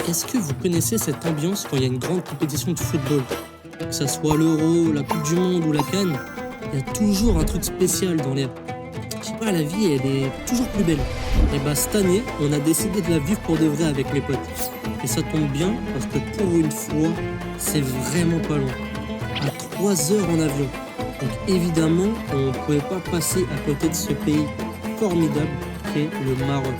Est-ce que vous connaissez cette ambiance quand il y a une grande compétition de football? Que ça soit l'Euro, la Coupe du Monde ou la CAN, il y a toujours un truc spécial dans l'air. Je sais pas, la vie, elle est toujours plus belle. Et bah cette année, on a décidé de la vivre pour de vrai avec mes potes. Et ça tombe bien parce que pour une fois, c'est vraiment pas loin. À 3 heures en avion. Donc évidemment, on ne pouvait pas passer à côté de ce pays formidable qu'est le Maroc.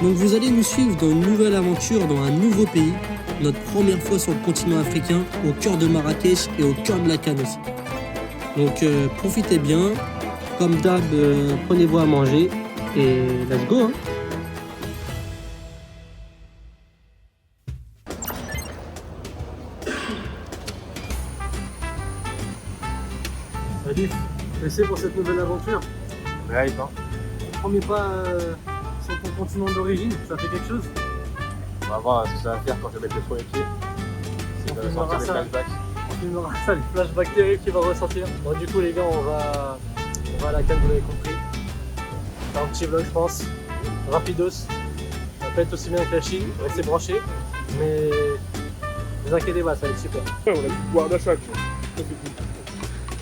Donc vous allez nous suivre dans une nouvelle aventure dans un nouveau pays, notre première fois sur le continent africain, au cœur de Marrakech et au cœur de la CAN aussi. Donc profitez bien, comme d'hab, prenez-vous à manger et let's go hein. Salut, pressé pour cette nouvelle aventure? Ouais, hein. Premier pas sur ton continent d'origine, ça fait quelque chose? On va voir ce que ça va faire quand je vais mettre les premiers pieds. C'est de sortir des flashbacks. On filmera ça, les flashbacks terribles qui vont ressortir. Bon du coup les gars, on va à la CAN, vous l'avez compris. C'est un petit vlog je pense, rapidos. Ça va pas être aussi bien que la Chine, restez branchés. Mais ne vous inquiétez pas, ça va être super. Ouais, on a pu boire d'achat, tu vois. Ça, c'est cool.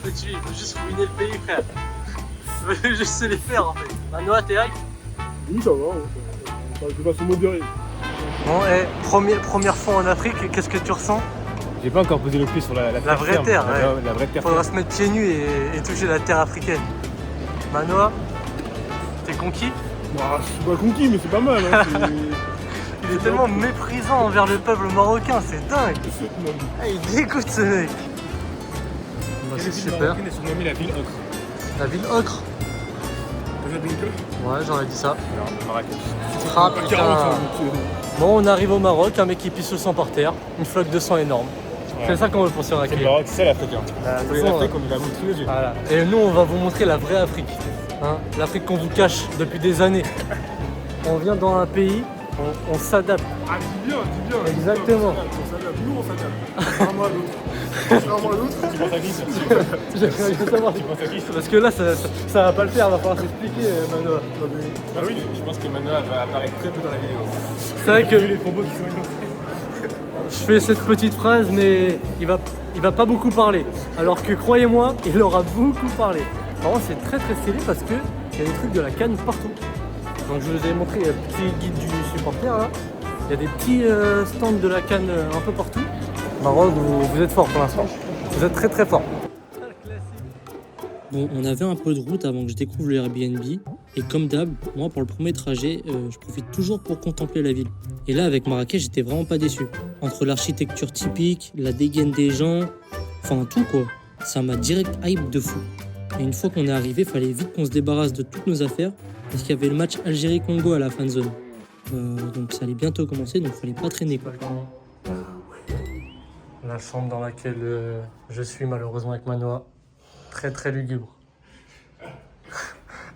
Petit, il faut juste ruiner le pays frère. Il faut juste se les faire en fait. Manoa, t'es hype? Oui, ça va, de façon modérée. Bon, première fois en Afrique, qu'est-ce que tu ressens? J'ai pas encore posé le pied sur la vraie ferme. terre, ouais. La vraie terre. Faudra se mettre pieds nus et toucher la terre africaine. Manoa, t'es conquis? Bah, je suis pas conquis, mais c'est pas mal. Hein. Il est tellement méprisant envers le peuple marocain, c'est dingue. Ah, il dégoûte ce mec. Bah, c'est super. est surnommée la ville ocre. La ville ocre? Ouais, j'aurais dit ça. Alors, Marrakech. Ah, putain. Bon, on arrive au Maroc, un mec qui pisse le sang par terre, une floque de sang énorme. Ouais. C'est ça qu'on veut pour se C'est le racler. Maroc, c'est l'Africain. L'Afrique, on l'a montré aux yeux. Voilà. Et nous, on va vous montrer la vraie Afrique. Hein, l'Afrique qu'on vous cache depuis des années. On vient dans un pays, on s'adapte. Ah, dis bien. Exactement. On s'adapte. Nous, on s'adapte. Contrairement à l'autre. Contrairement à l'autre. Tu penses à qui ça? J'aimerais bien savoir. Tu penses à qui? Parce que là, ça va pas le faire, va falloir s'expliquer, Manoa. Ah oui, je pense que Manoa va apparaître très peu dans la vidéo. C'est vrai que les propos qui sont énoncés. je fais cette petite phrase, mais il va pas beaucoup parler. Alors que croyez-moi, il aura beaucoup parlé. Par contre, c'est très stylé parce que il y a des trucs de la CAN partout. Donc je vous ai montré le petit guide du supporter là. Il y a des petits stands de la CAN un peu partout. Maroc, vous êtes fort pour l'instant. Vous êtes très fort. Bon, on avait un peu de route avant que je découvre le Airbnb. Et comme d'hab, moi pour le premier trajet, je profite toujours pour contempler la ville. Et là avec Marrakech, j'étais vraiment pas déçu. Entre l'architecture typique, la dégaine des gens, enfin tout quoi. Ça m'a direct hype de fou. Et une fois qu'on est arrivé, fallait vite qu'on se débarrasse de toutes nos affaires. Parce qu'il y avait le match Algérie-Congo à la fan zone. Donc ça allait bientôt commencer, donc fallait pas traîner quoi. La chambre dans laquelle je suis malheureusement avec Manoa, très lugubre.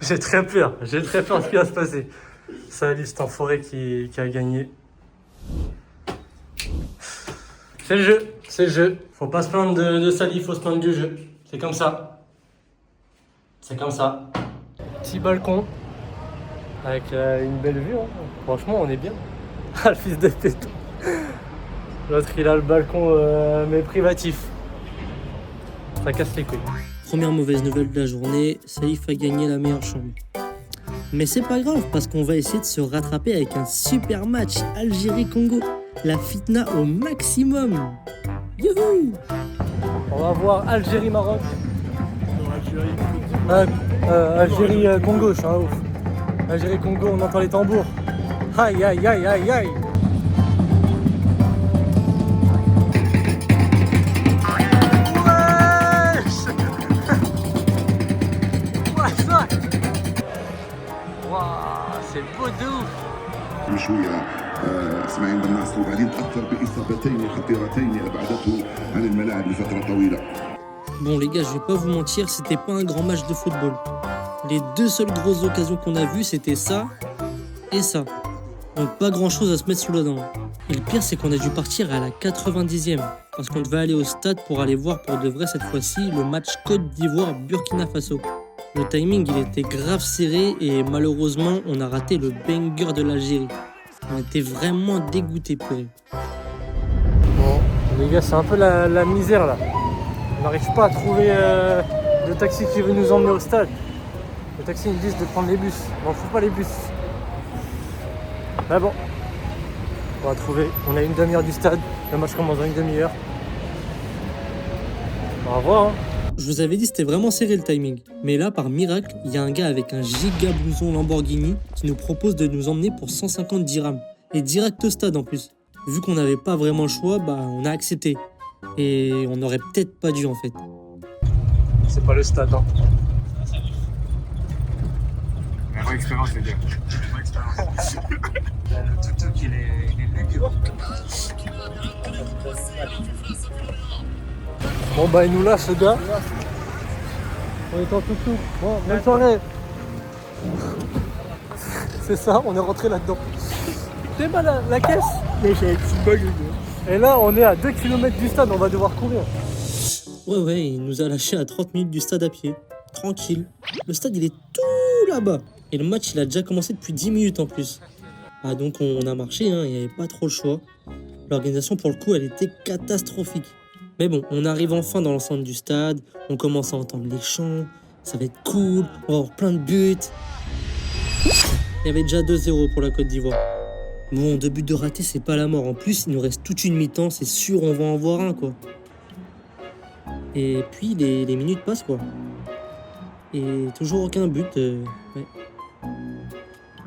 J'ai très peur de ce qui va se passer. Salut, cet enfoiré qui a gagné. C'est le jeu. Faut pas se plaindre de Salif, faut se plaindre du jeu. C'est comme ça. Petit balcon avec une belle vue. Hein. Franchement, on est bien. Ah, le fils de pétou. L'autre, il a le balcon mais privatif. Ça casse les couilles. Première mauvaise nouvelle de la journée, Salif a gagné la meilleure chambre. Mais c'est pas grave parce qu'on va essayer de se rattraper avec un super match Algérie-Congo. La fitna au maximum. Youhou! On va voir Algérie-Maroc. Algérie-Congo, je suis un ouf. Algérie-Congo, on entend les tambours. Aïe. C'est beau de ouf. شويه اسماعيل بالناصر وقاعدين تاثر باصابتين خطيرتين ابعدته عن الملاعب لفتره طويله. Bon les gars, je vais pas vous mentir, c'était pas un grand match de football. Les deux seules grosses occasions qu'on a vues, c'était ça et ça. Donc pas grand chose à se mettre sous la dent. Et le pire, c'est qu'on a dû partir à la 90e. Parce qu'on devait aller au stade pour aller voir pour de vrai cette fois-ci le match Côte d'Ivoire-Burkina Faso. Le timing, il était grave serré et malheureusement, on a raté le banger de l'Algérie. On était vraiment dégoûtés, purée. Bon, les gars, c'est un peu la misère là. On n'arrive pas à trouver le taxi qui veut nous emmener au stade. Les taxis ils me disent de prendre les bus. On n'en fout pas les bus. Mais bon, on va trouver. On a une demi-heure du stade. Le match commence dans une demi-heure. On va voir. Hein. Je vous avais dit c'était vraiment serré le timing. Mais là, par miracle, il y a un gars avec un giga blouson Lamborghini qui nous propose de nous emmener pour 150 dirhams. Et direct au stade en plus. Vu qu'on n'avait pas vraiment le choix, bah on a accepté. Et on n'aurait peut-être pas dû en fait. C'est pas le stade. Hein. La vraie expérience, les gars. La vraie expérience. Le tuk-tuk il est lugubre. Bon bah il nous lâche ce gars. On est en tuk-tuk. Bon, bonne soirée. C'est ça, on est rentré là-dedans. T'es mal la caisse. Non, c'est un petit bug, les gars. Et là on est à 2 km du stade, on va devoir courir. Ouais, il nous a lâché à 30 minutes du stade à pied. Tranquille. Le stade, il est tout là-bas. Et le match, il a déjà commencé depuis 10 minutes en plus. Ah, donc on a marché, hein, il n'y avait pas trop le choix. L'organisation, pour le coup, elle était catastrophique. Mais bon, on arrive enfin dans l'enceinte du stade. On commence à entendre les chants. Ça va être cool. On va avoir plein de buts. Il y avait déjà 2-0 pour la Côte d'Ivoire. Bon, 2 buts de ratés, c'est pas la mort. En plus, il nous reste toute une mi-temps. C'est sûr, on va en voir un, quoi. Et puis les minutes passent quoi. Et toujours aucun but. Ouais.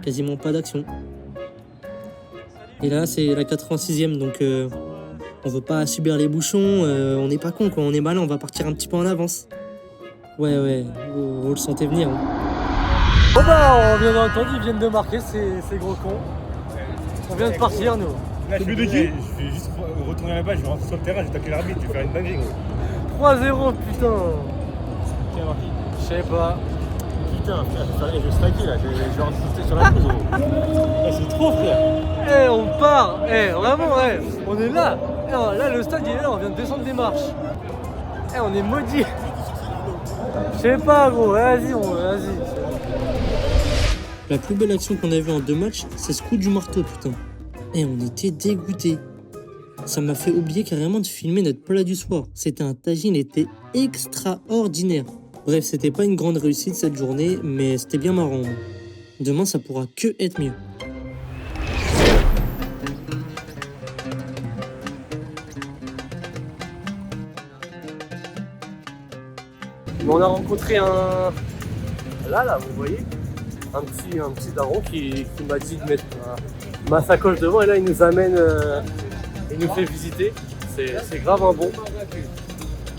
Quasiment pas d'action. Et là c'est la 86e donc on veut pas subir les bouchons. On n'est pas con quoi, on est malin, on va partir un petit peu en avance. Ouais, vous le sentez venir. Hein. Bon bah on vient d'entendre, ils viennent de marquer ces gros cons. On vient de partir nous. Là, je suis de qui? Je vais juste retourner là-bas, je vais rentrer sur le terrain, je vais taquer l'arbitre, je vais faire une dinguerie, gros. 3-0 putain. Qui a marqué? Je sais pas. Putain, frère, je vais stacker là, je vais rentrer sur la pelouse, gros. C'est trop, frère. Eh on part. Vraiment on est là. Là le stade il est là, on vient de descendre des marches. On est maudits. Je sais pas gros, vas-y. La plus belle action qu'on a vue en 2 matchs, c'est ce coup du marteau putain. On était dégoûtés. Ça m'a fait oublier carrément de filmer notre plat du soir. C'était un tagine, il était extraordinaire. Bref, c'était pas une grande réussite cette journée, mais c'était bien marrant. Demain, ça pourra que être mieux. On a rencontré un... Là, vous voyez, un petit daron qui m'a dit de mettre ma sacoche devant et là il nous amène, il nous fait visiter. C'est grave un bon.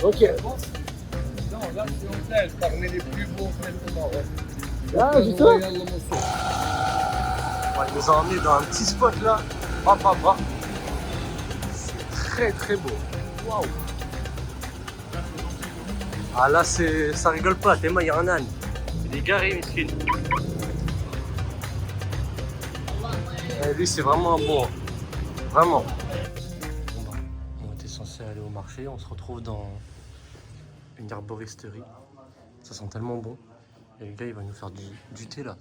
Ok. Non, là, c'est hôtel, parmi les plus beaux hôtels au Maroc. Ah, justement. Royal Le Mansour. Ouais, il nous a emmené dans un petit spot là. C'est très beau. Waouh. Ah là, ça rigole pas, Théma, il y a un âne. Il est garé, miskin. Lui, c'est vraiment un bon. Vraiment. On était censé aller au marché, on se retrouve dans une herboristerie. Ça sent tellement bon. Et le gars, il va nous faire du thé là.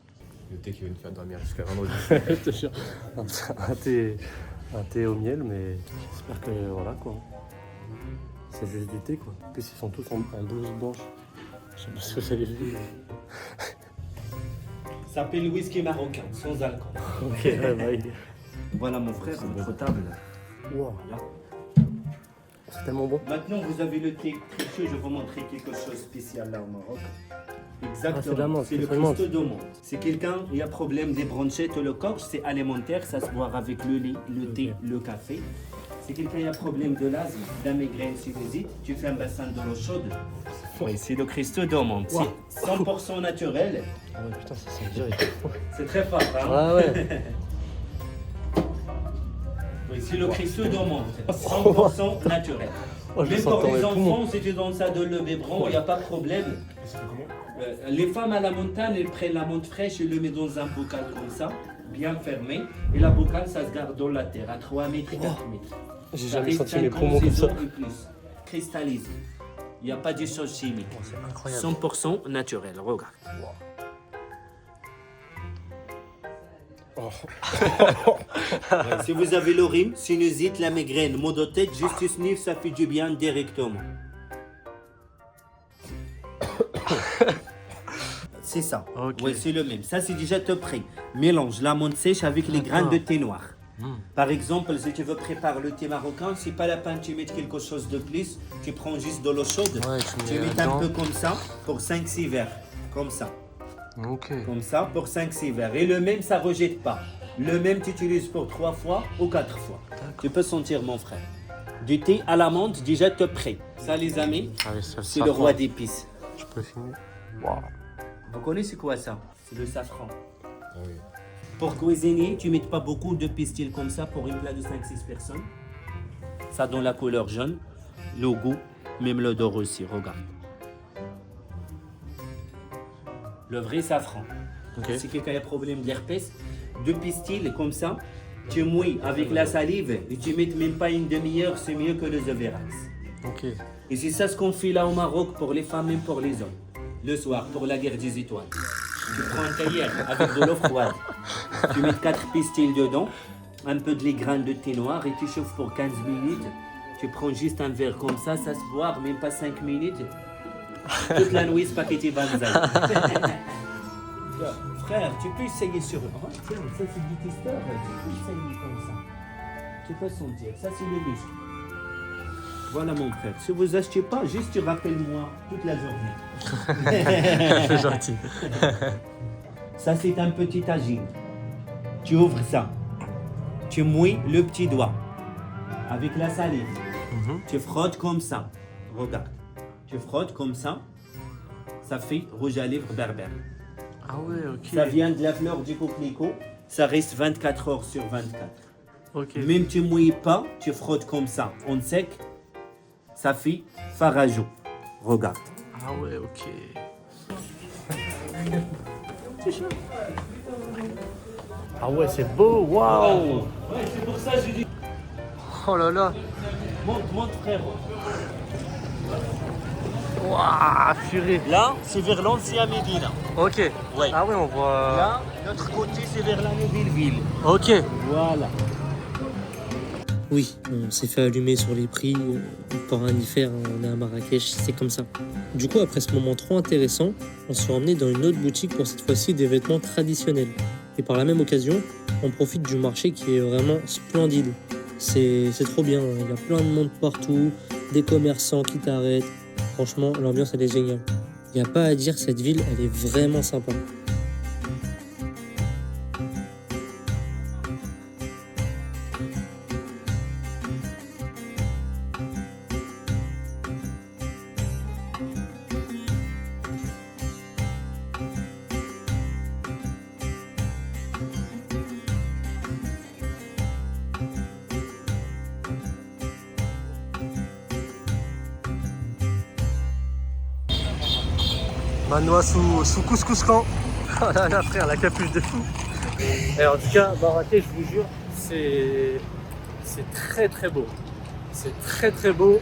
Le thé qui va nous faire dormir jusqu'à vendredi. Je te jure. Un thé au miel, mais j'espère que voilà quoi. C'est juste du thé quoi. En plus, ils sont tous en blouse blanche. Je sais pas si vous avez vu. Ça s'appelle whisky marocain, sans alcool. Ok, ouais, bah, Voilà mon frère, votre table. wow. Là. C'est tellement bon. Maintenant, vous avez le thé triché, je vais vous montrer quelque chose de spécial là au Maroc. Ah, c'est de la Exactement, menthe, c'est le c'est de menthe. cristaux de menthe. C'est quelqu'un qui a problème des bronchettes ou le coq, c'est alimentaire, ça se boit avec le lait, le thé, le café. C'est quelqu'un qui a problème de l'asthme, de la migraine, sinusite, tu fais un bassin de l'eau chaude. Oui, c'est le cristaux de menthe. Wow. C'est 100% naturel. Ah ouais, putain, ça sent direct. C'est très fort, hein? Ah ouais. Oui, c'est le cristaux de menthe. 100% naturel. Oh, je le Même sens pour dans les mes poumons. enfants, si tu donnes ça de le biberon, il n'y a pas de problème. Les femmes à la montagne, elles prennent la menthe fraîche et le mettent dans un bocal comme ça, bien fermé. Et la bocal, ça se garde dans la terre, à 3 mètres et 4 mètres. J'ai Ça jamais reste senti mes 50 poumons comme ça. saisons et plus. Cristallisé. Il n'y a pas de choses chimiques. Oh, c'est incroyable. 100% naturel, regarde. Si vous avez le rhume, sinusite, la migraine, maux de tête, juste sniff, ça fait du bien directement. C'est ça. Ok. Ouais, c'est le même. Ça, c'est déjà tout prêt. Mélange la menthe sèche avec les graines de thé noir. Par exemple, si tu veux préparer le thé marocain, c'est pas la peine de mettre quelque chose de plus. Tu prends juste de l'eau chaude. Ouais, tu mets un peu comme ça pour 5-6 verres. Comme ça. Ok. Comme ça pour 5-6 verres. Et le même, ça ne rejette pas. Le même, tu utilises pour 3 fois ou 4 fois. Tu peux sentir, mon frère. Du thé à l'amande, déjà tout prêt. Ça, les amis, Allez, ça, c'est le roi d'épices. Je peux finir. Waouh. Vous connaissez quoi ça? C'est le safran. Pour cuisiner, tu ne mets pas beaucoup de pistils comme ça pour une plat de 5-6 personnes. Ça donne la couleur jaune, le goût, même l'odeur aussi, regarde. Le vrai safran. Ok. Si quelqu'un a problème d'herpès, 2 pistils comme ça, tu mouilles avec la salive et tu mets même pas une demi-heure, c'est mieux que le Zoverax. Ok. Et c'est ça ce qu'on fait là au Maroc pour les femmes et pour les hommes. Le soir, pour la guerre des étoiles. Tu prends un tailleur avec de l'eau froide. Tu mets 4 pistils dedans, un peu de les graines de thé noir et tu chauffes pour 15 minutes. Tu prends juste un verre comme ça se boit, même pas 5 minutes. Toute la nuit, spaghetti banzai. Frère, tu peux essayer sur eux. Oh, tiens, ça c'est du testeur. Tu peux essayer comme ça. Tu peux sentir. Ça c'est le muscle. Voilà mon frère. Si vous achetez pas, juste tu rappelles-moi toute la journée. C'est gentil. Ça c'est un petit tagine. Tu ouvres ça. Tu mouilles le petit doigt avec la salive. Tu frottes comme ça. Regarde. Tu frottes comme ça. Ça fait rouge à lèvres berbère. Ah ouais, ok. Ça vient de la fleur du coquelicot. Ça reste 24 heures sur 24. Ok. Même tu mouilles pas, tu frottes comme ça, en sec. Ça fait farajou. Regarde. Ah ouais, ok. Ah ouais, c'est beau, waouh. Ouais, c'est pour ça que je dis. Oh là là. Monte frère. Waouh, purée. Là, c'est vers l'ancien Médina. Ok. Ouais. Ah ouais, on voit. Là, l'autre côté, c'est vers la nouvelle ville. Ok. Voilà. Oui, on s'est fait allumer sur les prix, on peut rien y faire, hein, on est à Marrakech, c'est comme ça. Du coup, après ce moment trop intéressant, on s'est emmené dans une autre boutique pour cette fois-ci des vêtements traditionnels. Et par la même occasion, on profite du marché qui est vraiment splendide. C'est trop bien, hein, il y a plein de monde partout, des commerçants qui t'arrêtent. Franchement, l'ambiance elle est géniale. Il n'y a pas à dire, cette ville elle est vraiment sympa. Manois sous couscous-camp. Oh là là, frère, la capuche de fou. Et en tout cas, Marrakech, je vous jure, c'est très très beau. C'est très très beau.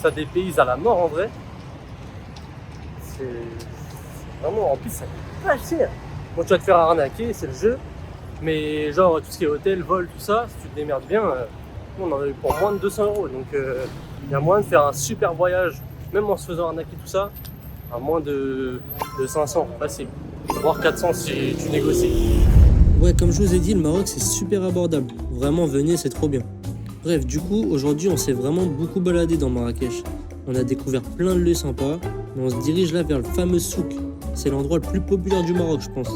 Ça dépayse à la mort en vrai. C'est vraiment, en plus, ça coûte pas cher. Bon, tu vas te faire arnaquer, c'est le jeu. Mais genre, tout ce qui est hôtel, vol, tout ça, si tu te démerdes bien, on en a eu pour moins de 200 €. Donc, il y a moyen de faire un super voyage, même en se faisant arnaquer tout ça, à moins de 500, facile. Voire 400 si tu négocies. Ouais, comme je vous ai dit, le Maroc c'est super abordable. Vraiment, venez, c'est trop bien. Bref, du coup, aujourd'hui, on s'est vraiment beaucoup baladé dans Marrakech. On a découvert plein de lieux sympas, mais on se dirige là vers le fameux souk. C'est l'endroit le plus populaire du Maroc, je pense.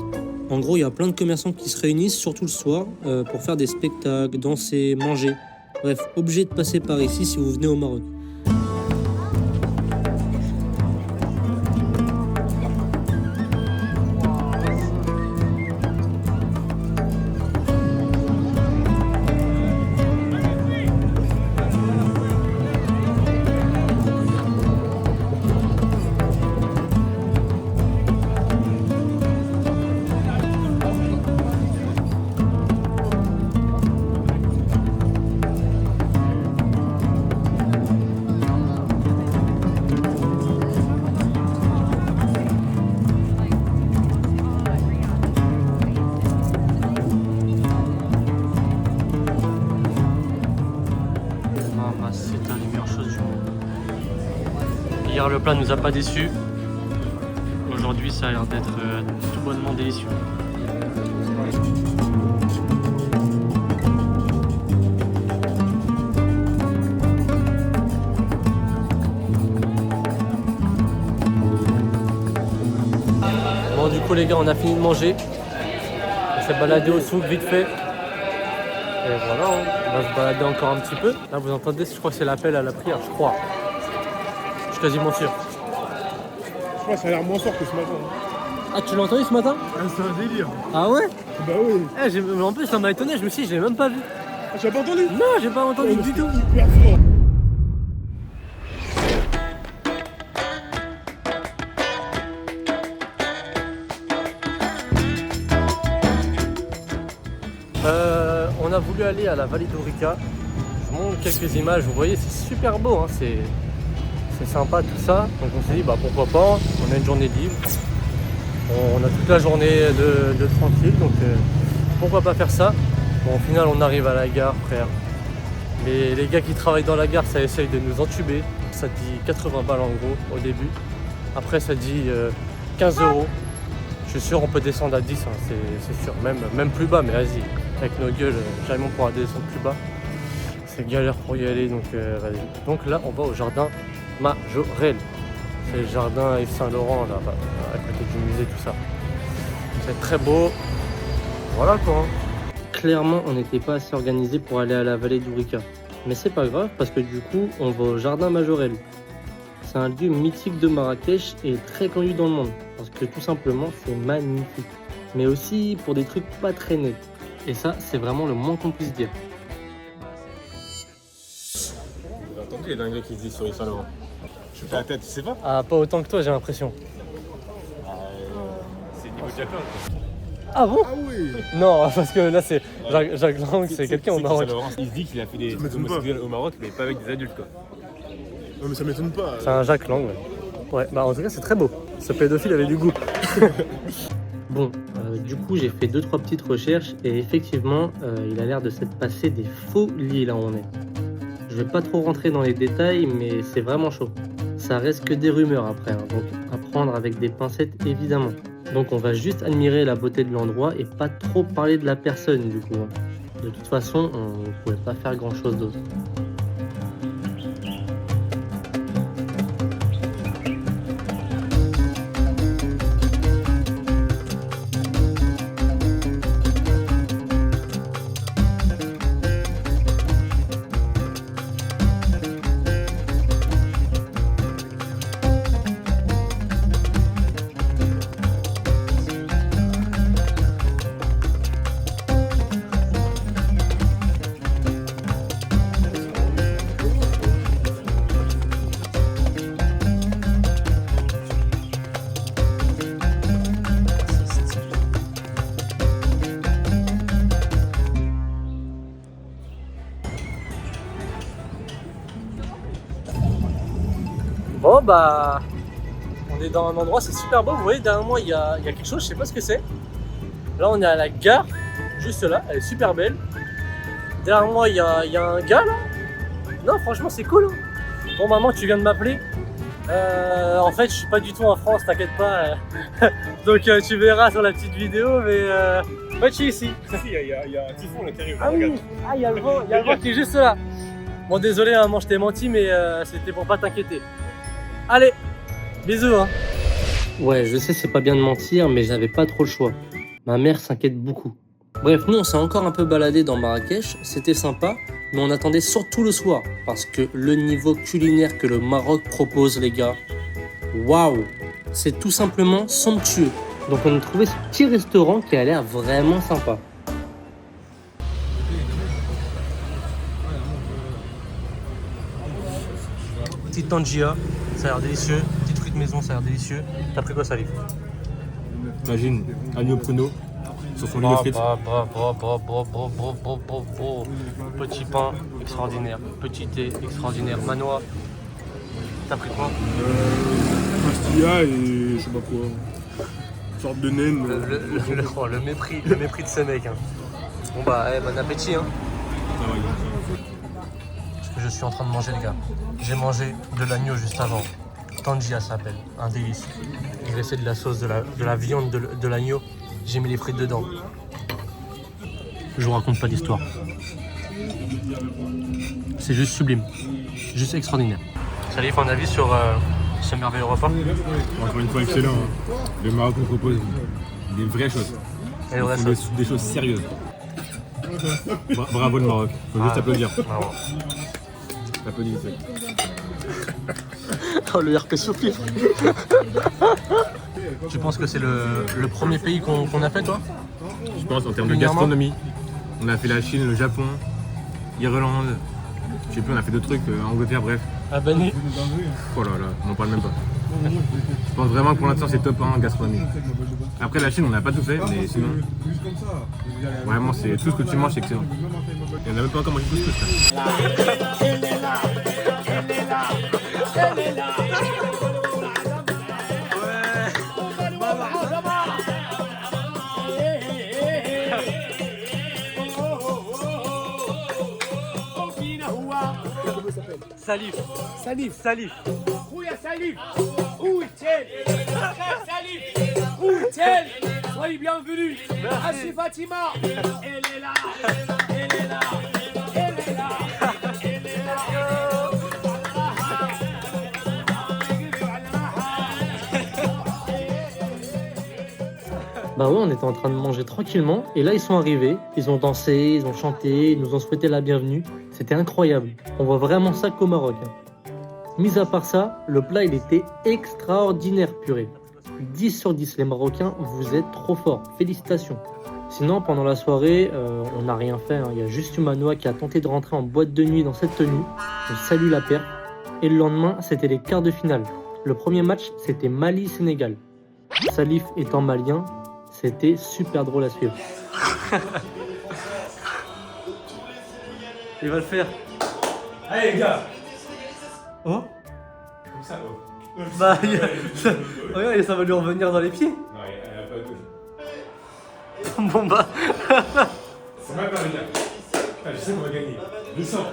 En gros, il y a plein de commerçants qui se réunissent, surtout le soir, pour faire des spectacles, danser, manger. Bref, obligé de passer par ici si vous venez au Maroc. Hier, le plat nous a pas déçus. Aujourd'hui, ça a l'air d'être tout bonnement délicieux. Bon, du coup, les gars, on a fini de manger. On s'est baladé au souk vite fait. Et voilà, hein. On va se balader encore un petit peu. Là, vous entendez, je crois que c'est l'appel à la prière, je crois. Je suis quasiment sûr. Je crois que ça a l'air moins fort que ce matin. Ah, tu l'as entendu ce matin? Ah, c'est un délire. Ah ouais? Bah oui. En plus, ça m'a étonné, je me suis dit, je l'ai même pas vu. Ah, tu l'as pas entendu? Non, j'ai pas entendu du tout. Hyper fort. On a voulu aller à la vallée d'Orica. Je vous montre quelques images, vous voyez, c'est super beau, hein. C'est sympa tout ça. Donc on s'est dit, bah pourquoi pas, on a une journée libre. On a toute la journée de tranquille, donc pourquoi pas faire ça. Bon, au final, on arrive à la gare, frère. Mais les gars qui travaillent dans la gare, ça essaye de nous entuber. Ça dit 80 balles en gros au début. Après, ça dit 15 €. Je suis sûr on peut descendre à 10, hein, c'est sûr, même plus bas, mais vas-y, avec nos gueules, jamais on pourra descendre plus bas. C'est galère pour y aller, donc vas-y. Donc là, on va au jardin Majorelle. C'est le jardin Yves Saint-Laurent, là, à côté du musée, tout ça. C'est très beau. Voilà quoi. Clairement, on n'était pas assez organisé pour aller à la vallée d'Orica. Mais c'est pas grave, parce que du coup, on va au jardin Majorelle. C'est un lieu mythique de Marrakech et très connu dans le monde. Parce que tout simplement, c'est magnifique. Mais aussi pour des trucs pas très nets. Et ça, c'est vraiment le moins qu'on puisse dire. J'ai entendu les dingueries qui se disent sur Yves Saint-Laurent. Je suis pas la tête, tu sais pas? Ah, pas autant que toi, j'ai l'impression. C'est niveau Jack Lang. Ah bon? Ah oui. Non, parce que là, c'est Jacques Lang, c'est quelqu'un au Maroc. Il se dit qu'il a fait des homosexuels au Maroc, mais pas avec des adultes quoi. Non mais ça m'étonne pas. C'est un Jacques Lang, ouais. Ouais, bah en tout cas, c'est très beau. Ce pédophile avait du goût. Bon, du coup, j'ai fait 2-3 petites recherches et effectivement, il a l'air de s'être passé des folies là où on est. Je vais pas trop rentrer dans les détails, mais c'est vraiment chaud. Ça reste que des rumeurs après, hein, donc à prendre avec des pincettes évidemment. Donc on va juste admirer la beauté de l'endroit et pas trop parler de la personne du coup. Hein. De toute façon, on ne pouvait pas faire grand chose d'autre. Bon bah, on est dans un endroit, c'est super beau. Vous voyez derrière moi il y a quelque chose, je sais pas ce que c'est. Là on est à la gare, juste là, elle est super belle. Derrière moi il y a un gars là. Non franchement c'est cool. Hein. Bon maman tu viens de m'appeler. En fait je suis pas du tout en France, t'inquiète pas. Donc tu verras sur la petite vidéo, mais moi je suis ici. Il y a un typhon là qui arrive. Ah oui, ah il y a le vent qui est juste là. Bon désolé maman je t'ai menti, mais c'était pour pas t'inquiéter. Allez, bisous hein. Ouais, je sais c'est pas bien de mentir, mais j'avais pas trop le choix. Ma mère s'inquiète beaucoup. Bref, nous on s'est encore un peu baladé dans Marrakech, c'était sympa, mais on attendait surtout le soir, parce que le niveau culinaire que le Maroc propose les gars, waouh, c'est tout simplement somptueux. Donc on a trouvé ce petit restaurant qui a l'air vraiment sympa. Petite tangia, ça a l'air délicieux. Petite fruits de maison, ça a l'air délicieux. T'as pris quoi, Salif? Imagine, agneau pruneau sur son ligne frites. Petit pain extraordinaire, petit thé extraordinaire. Manoa, t'as pris quoi? Pastilla et je sais pas quoi. Une sorte de naine. Le mépris de ce mec. Hein. Bon bah, bon appétit. Hein. Ah ouais. Ce que je suis en train de manger, les gars. J'ai mangé de l'agneau juste avant. Tangia ça s'appelle, un délice. J'ai laissé de la sauce, de la viande, de l'agneau. J'ai mis les frites dedans. Je vous raconte pas d'histoire. C'est juste sublime, juste extraordinaire. Salif, un avis sur ce merveilleux repas? Encore une fois, excellent. Le Maroc nous propose des vraies choses. Et le reste, Des choses sérieuses. Bravo le Maroc, faut juste applaudir. bravo. Applaudissez. Oh, le RP souffle. Tu penses que c'est le premier pays qu'on a fait, toi? Je pense en termes de Culinairement. gastronomie, on a fait la Chine, le Japon, Irlande, je sais plus, on a fait d'autres trucs, Angleterre, bref. Albanais. Oh là là, on n'en parle même pas. Je pense vraiment que pour l'instant c'est top 1 gastronomie. Après la Chine on n'a pas tout fait, mais sinon, vraiment c'est tout ce que tu manges c'est excellent. Et on n'a même pas encore mangé tout ce que je fais. Salif. Salif. Salif. خويا سليف اوتيل سليف اوتيل soyez bienvenue Assi Fatima elle est là elle est là elle est là elle est là Bah ouais, on était en train de manger tranquillement et là ils sont arrivés, ils ont dansé, ils ont chanté, ils nous ont souhaité la bienvenue. C'était incroyable. On voit vraiment ça qu'au Maroc. Mis à part ça, le plat il était extraordinaire purée. 10 sur 10 les Marocains, vous êtes trop forts. Félicitations. Sinon pendant la soirée, on n'a rien fait. Il y a juste Humanoa qui a tenté de rentrer en boîte de nuit dans cette tenue. On salue la paire. Et le lendemain, c'était les quarts de finale. Le premier match, c'était Mali-Sénégal. Salif étant malien, c'était super drôle à suivre. Il va le faire. Allez les gars. Oh. Comme ça, oh. Bah, regarde, ça va lui revenir dans les pieds. Non, elle a pas de touche. Bon bah. C'est mal pas les gars. Je sais qu'on va gagner. Le sang.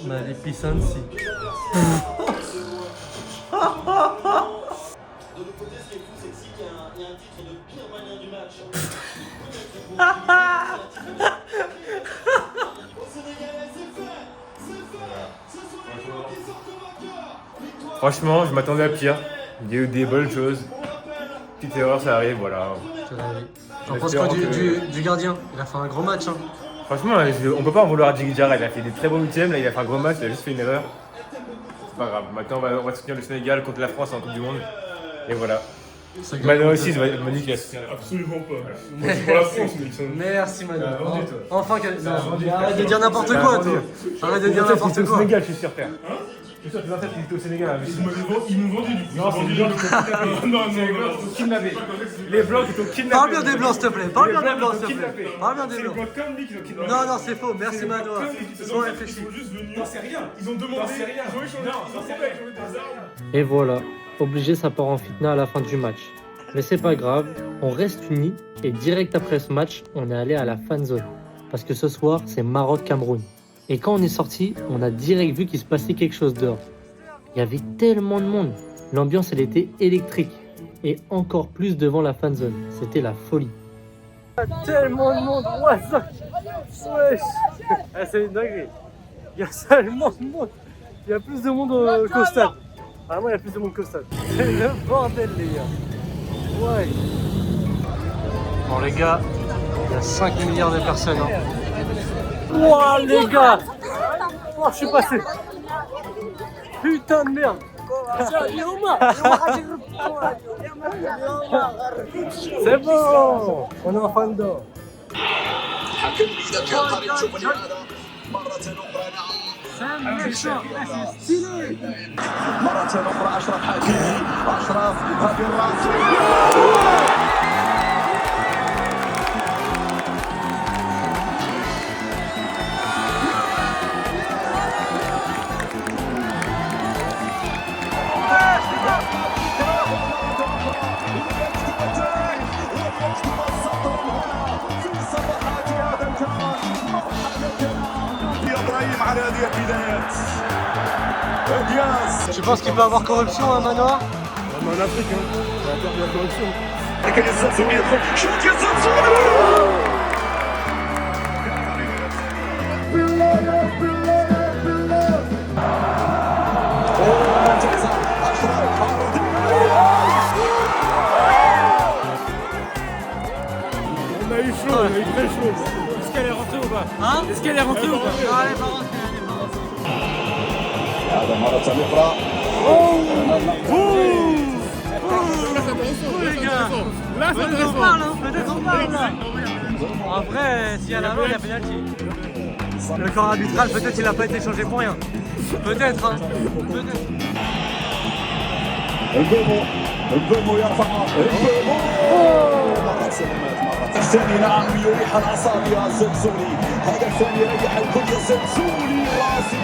Mali Pisansi. Franchement, je m'attendais à pire. Il y a eu des bonnes choses. Petite erreur, ça arrive, voilà. J'en pense quoi du gardien? Il a fait un gros match. Hein. Franchement, on peut pas en vouloir à Djigui Diarra. Il a fait des très bons huitièmes. Là, il a fait un gros match. Il a juste fait une erreur. C'est pas grave. Maintenant, on va soutenir le Sénégal contre la France en Coupe du Monde. Et voilà. Mano aussi, il m'a dit qu'il a soutenu. Absolument pas. Moi, c'est pour la France, mais ils sont. Merci Manu. vendu, toi. Enfin, arrête de dire n'importe quoi, toi. Arrête de dire n'importe au quoi. Sénégal, je suis sûr, frère. Je suis sûr que les ancêtres, ils étaient au Sénégal. Ils m'ont vendu du coup. Non, c'est les blancs qui t'ont Non, kidnappé. Les blancs qui t'ont kidnappé. Parle bien des blancs, s'il te plaît. Parle bien des blancs, s'il te kidnappé. plaît. Parle bien des c'est les blancs. blancs comme lui qui ont kidnappé. Non, non, c'est faux. Merci Mano. Sois réfléchi. Ils sont juste venus. T'en sais rien. Ils ont demandé. T'en sais rien. Ils ont échangé. Non, Ils t'en ont sais échangé rien. des armes. Et voilà, obligé ça part en fitna à la fin du match. Mais c'est pas grave, on reste unis et direct après ce match, on est allé à la fan zone. Parce que ce soir, c'est Maroc-Cameroun. Et quand on est sorti, on a direct vu qu'il se passait quelque chose dehors. Il y avait tellement de monde. L'ambiance, elle était électrique. Et encore plus devant la fan zone. C'était la folie. Tellement de monde. Ouais, ça. Wesh. Ah, c'est une dinguerie. Il y a tellement de monde. Il y a plus de monde qu'au stade. Vraiment, il y a plus de monde qu'au stade. C'est le bordel, les gars. Ouais. Bon, les gars, il y a 5 milliards de personnes. Hein. Wow, les gars. Oh, je suis passé. Putain de merde. C'est bon. On est en fin d'or. مرة أخرى أشرف حكيمي أشرف بالراس إبراهيم على هذه البدايات Tu penses qu'il peut avoir corruption, hein, Manoir? Mais en Afrique, hein, on va faire de la corruption. On a eu chaud, on a eu très chaud. Est-ce qu'elle est rentrée ou pas? Hein? Est-ce qu'elle est rentrée ou pas? Non, elle est pas rentrée, elle est pas rentrée. هذا مرة أخرى Les gars, peut-être on parle, hein, peut-être on parle là. En vrai, s'il y a la main, il y a pénalty. Le corps arbitral, peut-être il n'a pas été changé pour rien. Peut-être, hein. Peut-être. البومو يرفع البومو مرة سلامات مرة الثاني نعم يريح الأعصاب يا زلزولي هذا الثاني يريح الكل يا زلزولي راسي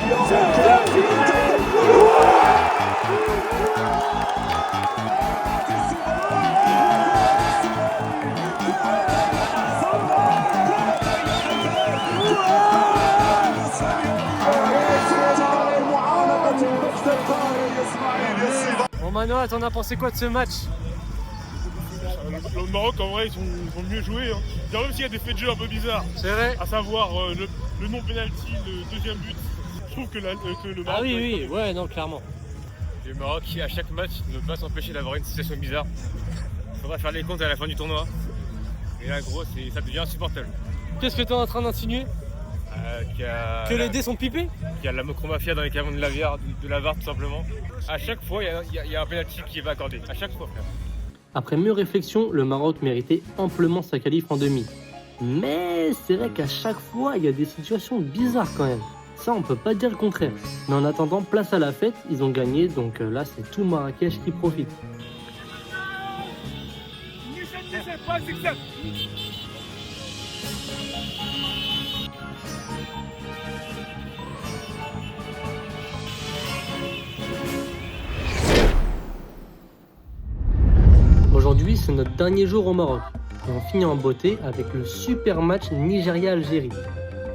Bon Manoa, t'en as pensé quoi de ce match? Le Maroc, en vrai, ils sont mieux joués. Hein. Même s'il y a des faits de jeu un peu bizarres, C'est vrai? à savoir le non-penalty, le deuxième but, je trouve que, le Maroc... Ah oui, ouais, non, clairement. Le Maroc qui, à chaque match, ne peut pas s'empêcher d'avoir une situation bizarre. Il faudra faire les comptes à la fin du tournoi. Et là, gros, ça devient insupportable. Qu'est-ce que t'es en train d'insinuer? Que les dés sont pipés? Il y a la mocromafia dans les camions de la VAR tout simplement. À chaque fois, il y a un penalty qui est accordé. À chaque fois, frère. Après mûre réflexion, le Maroc méritait amplement sa qualif en demi. Mais c'est vrai qu'à chaque fois, il y a des situations bizarres quand même. Ça, on peut pas dire le contraire. Mais en attendant, place à la fête, ils ont gagné, donc là, c'est tout Marrakech qui profite. Aujourd'hui, c'est notre dernier jour au Maroc. Et on finit en beauté avec le super match Nigeria-Algérie.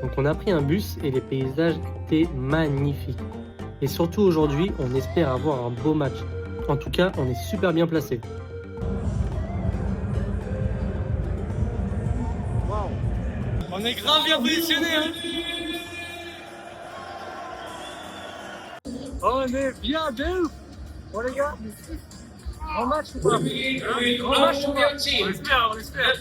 Donc on a pris un bus et les paysages étaient magnifiques. Et surtout aujourd'hui, on espère avoir un beau match. En tout cas, on est super bien placé. Wow. On est grave bien positionné, hein. On est bien de ouf. Bon les gars, grand match ou pas? Grand match ou pas? On espère, on espère.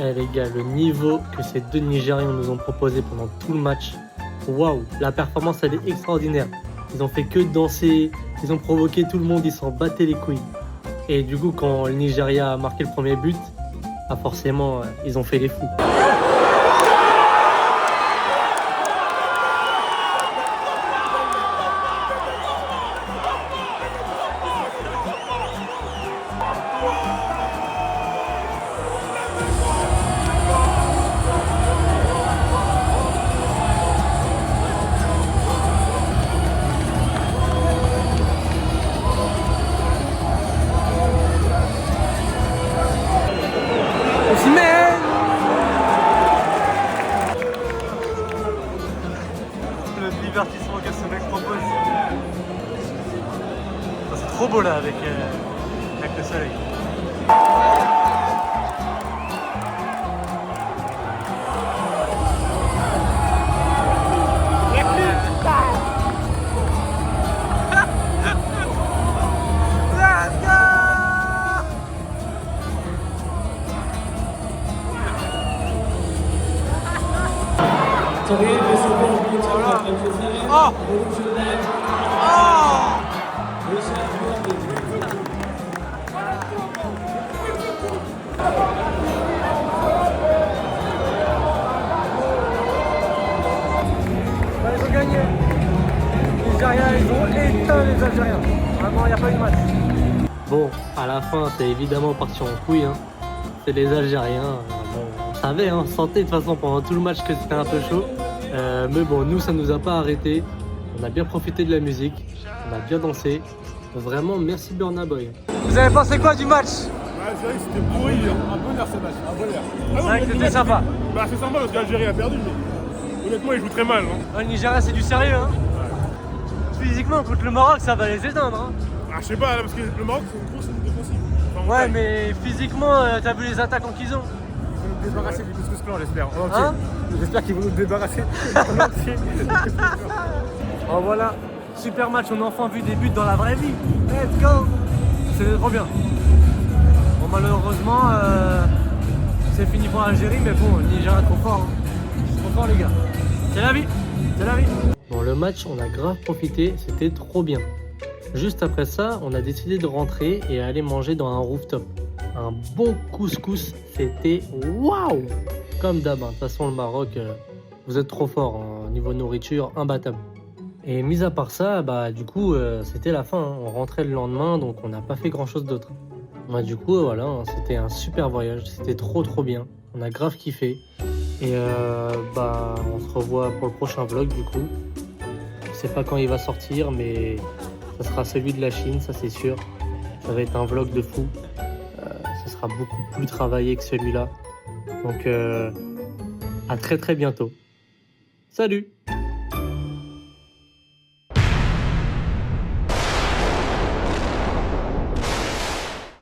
Eh les gars, le niveau que ces deux Nigérians nous ont proposé pendant tout le match, waouh, la performance elle est extraordinaire. Ils ont fait que danser, ils ont provoqué tout le monde, ils s'en battaient les couilles. Et du coup, quand le Nigeria a marqué le premier but, ah forcément, ils ont fait les fous. Le divertissement que ce mec propose. C'est trop beau là avec le soleil. Ils ont gagné. Les Algériens, ils ont éteint les Algériens. Vraiment, il n'y a pas eu de match. Bon, à la fin, c'est évidemment parti en couille. Hein. C'est les Algériens. Bon, on savait, hein, on sentait de toute façon pendant tout le match que c'était un peu chaud. Mais bon, nous, ça nous a pas arrêté. On a bien profité de la musique. On a bien dansé. Vraiment, merci Burna Boy. Vous avez pensé quoi du match? Ouais, c'est vrai que c'était pourri, un peu nerf ce match, un peu nerf. C'est vrai que c'était sympa. Bah c'est sympa parce que l'Algérie a perdu, mais honnêtement ils jouent très mal. Hein. Le Nigeria, c'est du sérieux. Hein. Physiquement, contre le Maroc, ça va les éteindre. Hein. Ah je sais pas, là, parce que le Maroc c'est une grosse équipe défensive. Enfin, Ouais, mais physiquement, t'as vu les attaquants qu'ils ont? Ils vont nous débarrasser du couscous clan, j'espère. En entier. Hein? J'espère qu'ils vont nous débarrasser en entier. Oh voilà, super match, on a enfin vu des buts dans la vraie vie. Let's go. C'est trop bien. Bon malheureusement, c'est fini pour l'Algérie, mais bon, le Nigeria est trop fort. Hein. Trop fort les gars. C'est la vie, c'est la vie. Bon le match, on a grave profité, c'était trop bien. Juste après ça, on a décidé de rentrer et aller manger dans un rooftop. Un bon couscous, c'était waouh. Comme d'hab, hein. De toute façon le Maroc, vous êtes trop fort hein. Niveau nourriture, imbattable. Et mis à part ça, bah du coup c'était la fin, hein. On rentrait le lendemain donc on n'a pas fait grand chose d'autre. Bah, du coup voilà, hein, c'était un super voyage, c'était trop bien, on a grave kiffé. Et bah on se revoit pour le prochain vlog du coup. Je sais pas quand il va sortir mais ça sera celui de la Chine, ça c'est sûr. Ça va être un vlog de fou, ça sera beaucoup plus travaillé que celui-là. Donc à très bientôt. Salut!